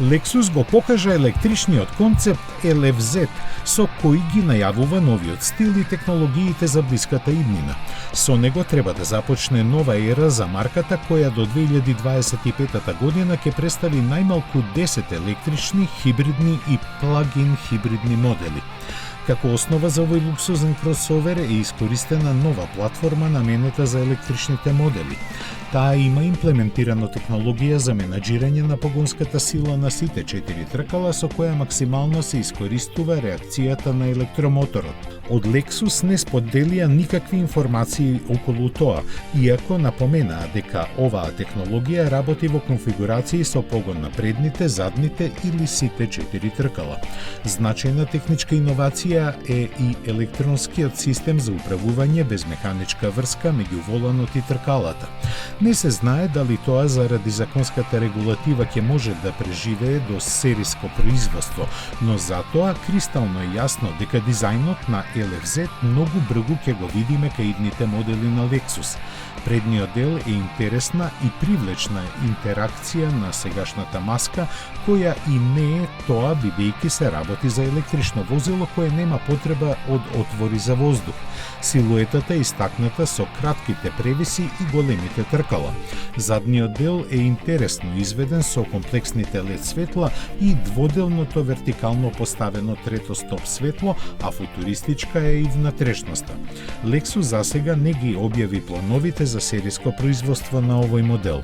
Lexus го покажа електричниот концепт LFZ, со кој ги најавува новиот стил и технологиите за блиската иднина. Со него треба да започне нова ера за марката, која до 2025 година ќе представи најмалку 10 електрични, хибридни и плагин хибридни модели. Како основа за овој луксузен кросовер е искористена нова платформа наменета за електричните модели. Таа има имплементирано технологија за менаџирање на погонската сила на сите 4 тркала, со која максимално се искористува реакцијата на електромоторот. Од Lexus не споделија никакви информации околу тоа, иако напоменаа дека оваа технологија работи во конфигурации со погон на предните, задните или сите 4 тркала. Значајна техничка иновација е и електронскиот систем за управување без механичка врска меѓу воланот и тркалата. Не се знае дали тоа заради законската регулатива ќе може да преживее до сериско производство, но затоа кристално е јасно дека дизајнот на LFZ многу брзо ќе го видиме кај идните модели на Lexus. Предниот дел е интересна и привлечна интеракција на сегашната маска, која и не е тоа бидејќи се работи за електрично возило кое нема потреба од отвори за воздух. Силуетата е истакната со кратките превиси и големите тркала. Задниот дел е интересно изведен со комплексните LED светла и дводелното вертикално поставено трето стоп светло, а футуристичка е и внатрешноста. Lexus засега не ги објави плановите за сериско производство на овој модел.